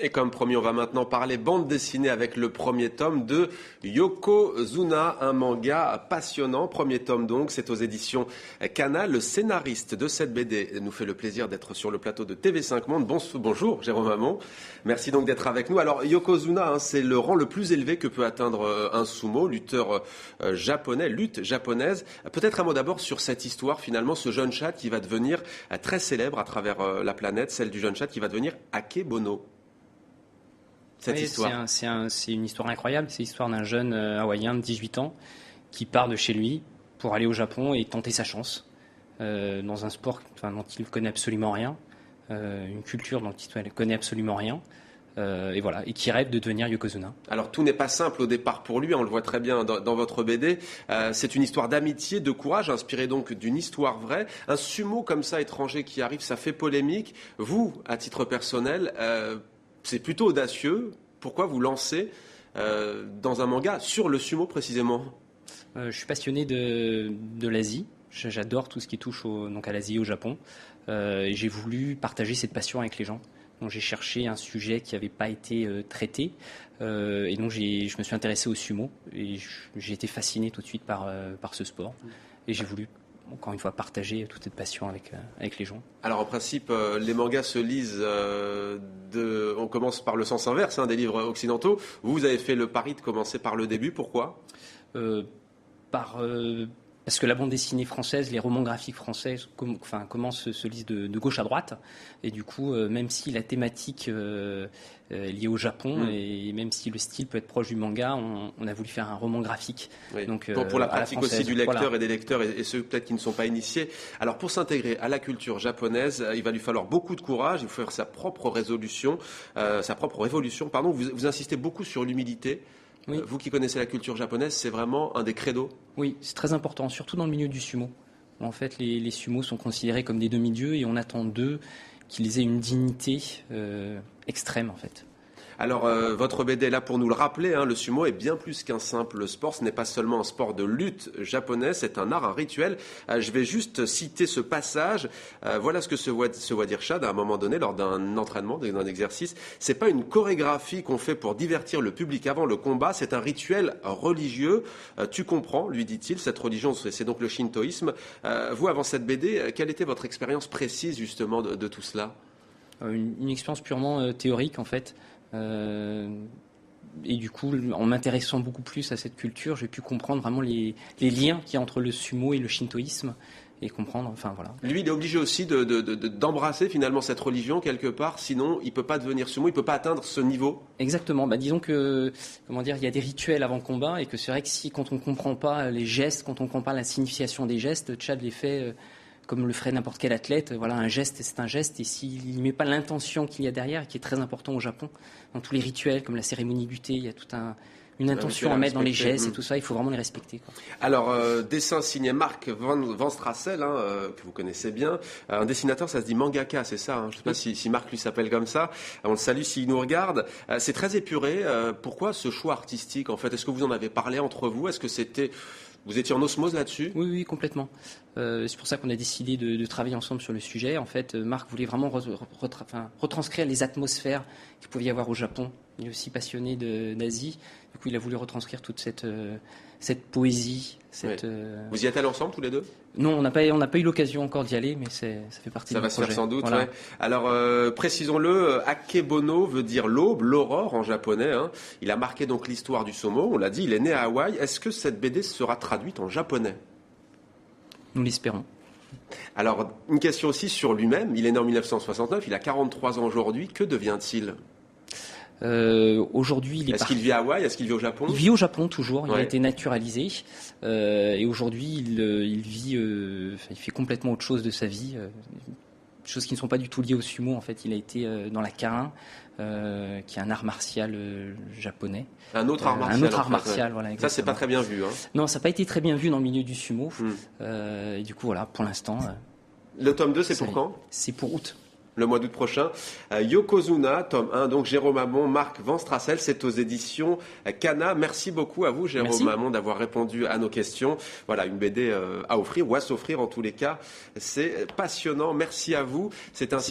Et comme promis, on va maintenant parler bande dessinée avec le premier tome de Yokozuna, un manga passionnant. Premier tome donc, c'est aux éditions Kana. Le scénariste de cette BD nous fait le plaisir d'être sur le plateau de TV5 Monde. Bonjour Jérôme Hamon, merci donc d'être avec nous. Alors Yokozuna, c'est le rang le plus élevé que peut atteindre un sumo, lutteur japonais, lutte japonaise. Peut-être un mot d'abord sur cette histoire finalement, ce jeune chat qui va devenir très célèbre à travers la planète, celle du jeune chat qui va devenir Akebono. Histoire. C'est une histoire incroyable. C'est l'histoire d'un jeune hawaïen de 18 ans qui part de chez lui pour aller au Japon et tenter sa chance dans un sport dont il ne connaît absolument rien, une culture dont il ne connaît absolument rien. Et qui rêve de devenir Yokozuna. Alors tout n'est pas simple au départ pour lui, on le voit très bien dans votre BD. C'est une histoire d'amitié, de courage, inspirée donc d'une histoire vraie. Un sumo comme ça étranger qui arrive, ça fait polémique. Vous, à titre personnel, c'est plutôt audacieux. Pourquoi vous lancez dans un manga sur le sumo précisément ? Je suis passionné de l'Asie. J'adore tout ce qui touche à l'Asie et au Japon. Et j'ai voulu partager cette passion avec les gens. Donc j'ai cherché un sujet qui n'avait pas été traité. Et donc je me suis intéressé au sumo. Et j'ai été fasciné tout de suite par ce sport. Et j'ai voulu, encore une fois, partager toute cette passion avec les gens. Alors en principe, les mangas se lisent, on commence par le sens inverse des livres occidentaux. Vous avez fait le pari de commencer par le début, pourquoi ? Parce que la bande dessinée française, les romans graphiques français se lisent de gauche à droite. Et du coup, même si la thématique est liée au Japon, et même si le style peut être proche du manga, on a voulu faire un roman graphique. Oui. Donc, pour la pratique aussi du lecteur, voilà. Et des lecteurs et ceux peut-être qui ne sont pas initiés. Alors pour s'intégrer à la culture japonaise, il va lui falloir beaucoup de courage, il faut faire sa propre révolution. Vous insistez beaucoup sur l'humilité. Oui. Vous qui connaissez la culture japonaise, c'est vraiment un des credos ? Oui, c'est très important, surtout dans le milieu du sumo. En fait, les sumos sont considérés comme des demi-dieux et on attend d'eux qu'ils aient une dignité extrême, en fait. Alors, votre BD est là pour nous le rappeler, le sumo est bien plus qu'un simple sport. Ce n'est pas seulement un sport de lutte japonais, c'est un art, un rituel. Je vais juste citer ce passage. Voilà ce que se voit dire Chad à un moment donné lors d'un entraînement, d'un exercice. C'est pas une chorégraphie qu'on fait pour divertir le public avant le combat, c'est un rituel religieux. Tu comprends, lui dit-il, cette religion, c'est donc le shintoïsme. Vous, avant cette BD, quelle était votre expérience précise justement de tout cela ? Une expérience purement théorique, en fait. Et du coup, en m'intéressant beaucoup plus à cette culture, j'ai pu comprendre vraiment les liens qu'il y a entre le sumo et le shintoïsme et comprendre, voilà. Lui, il est obligé aussi d'embrasser finalement cette religion quelque part, sinon il ne peut pas devenir sumo, il ne peut pas atteindre ce niveau. Exactement, disons que, il y a des rituels avant combat et que c'est vrai que quand on ne comprend pas les gestes, quand on ne comprend pas la signification des gestes, Chad les fait comme le ferait n'importe quel athlète. Voilà, un geste, c'est un geste. Et s'il ne met pas l'intention qu'il y a derrière, qui est très important au Japon, dans tous les rituels, comme la cérémonie du thé, il y a toute une intention à mettre dans les gestes et tout ça. Il faut vraiment les respecter, quoi. Alors, dessin signé Marc Van Strassel, que vous connaissez bien. Un dessinateur, ça se dit mangaka, c'est ça. Je ne sais pas si Marc lui s'appelle comme ça. On le salue s'il nous regarde. C'est très épuré. Pourquoi ce choix artistique, en fait ? Est-ce que vous en avez parlé entre vous ? Est-ce que vous étiez en osmose là-dessus ? Oui, complètement. C'est pour ça qu'on a décidé de travailler ensemble sur le sujet. En fait, Marc voulait vraiment retranscrire les atmosphères qu'il pouvait y avoir au Japon. Il est aussi passionné d'Asie. Du coup, il a voulu retranscrire toute cette poésie. Vous y êtes allés ensemble tous les deux ? Non, on n'a pas eu l'occasion encore d'y aller, mais ça fait partie du projet. Ça va se faire sans doute, voilà. Ouais. Alors, précisons-le, Akebono veut dire l'aube, l'aurore en japonais. Il a marqué donc l'histoire du sumo, on l'a dit, il est né à Hawaï. Est-ce que cette BD sera traduite en japonais ? Nous l'espérons. Alors, une question aussi sur lui-même. Il est né en 1969, il a 43 ans aujourd'hui. Que devient-il ? Aujourd'hui, Est-ce qu'il vit à Hawaï ? Est-ce qu'il vit au Japon ? Il vit au Japon toujours. Il Ouais. a été naturalisé et aujourd'hui, il vit. Il fait complètement autre chose de sa vie, choses qui ne sont pas du tout liées au sumo. En fait, il a été dans la Karin, qui est un art martial japonais. Un autre art martial. Un autre art martial, voilà. Exactement. Ça, c'est pas très bien vu. Non, ça n'a pas été très bien vu dans le milieu du sumo. Et du coup, voilà, pour l'instant. Le tome 2, c'est pour quand ? C'est pour août. Le mois d'août prochain. Yokozuna, tome 1, donc Jérôme Hamon, Marc Van Strassel, c'est aux éditions Kana. Merci beaucoup à vous, Jérôme Hamon, d'avoir répondu à nos questions. Voilà, une BD à offrir ou à s'offrir en tous les cas. C'est passionnant. Merci à vous. C'est ainsi